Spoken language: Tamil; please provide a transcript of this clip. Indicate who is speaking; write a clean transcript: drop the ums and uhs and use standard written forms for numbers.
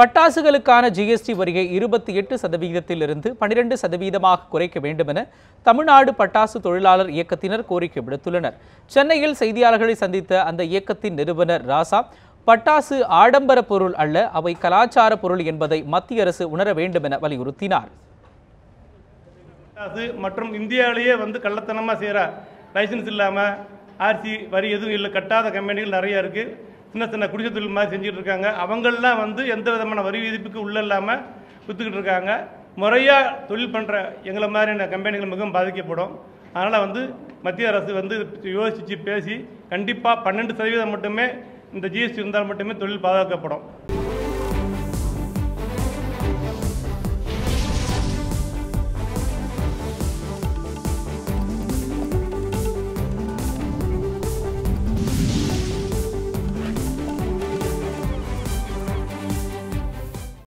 Speaker 1: பட்டாசுகளுக்கான ஜிஎஸ்டி வரியை 28%இலிருந்து 12%ஆக குறைக்க வேண்டும் என தமிழ்நாடு பட்டாசு தொழிலாளர் இயக்கத்தினர் கோரிக்கை விடுத்துள்ளனர். சென்னையில் செய்தியாளர்களை சந்தித்த அந்த இயக்கத்தின் நிறுவனர் ராசா, பட்டாசு ஆடம்பர பொருள் அல்ல, அவை கலாச்சார பொருள் என்பதை மத்திய அரசு உணர வேண்டும் என வலியுறுத்தினார்.
Speaker 2: பட்டாசு மற்றும் இந்தியாவிலேயே கள்ளத்தனமாக செய்கிற லைசன்ஸ் இல்லாமல் ஆர்சி வரி எதுவும் இல்லை கட்டாத கம்பெனிகள் நிறைய இருக்குது. சின்ன சின்ன குடிசை தொழில் மாதிரி செஞ்சுட்டு இருக்காங்க. அவங்கெல்லாம் எந்த விதமான வரி விதிப்புக்கு உள்ள இல்லாமல் விற்றுக்கிட்டு இருக்காங்க. முறையாக தொழில் பண்ணுற எங்களை மாதிரியான கம்பெனிகள் மிகவும் பாதிக்கப்படும். அதனால் மத்திய அரசு யோசித்து பேசி கண்டிப்பாக 12% மட்டுமே இந்த ஜிஎஸ்டி இருந்தால் மட்டுமே தொழில் பாதுகாக்கப்படும்.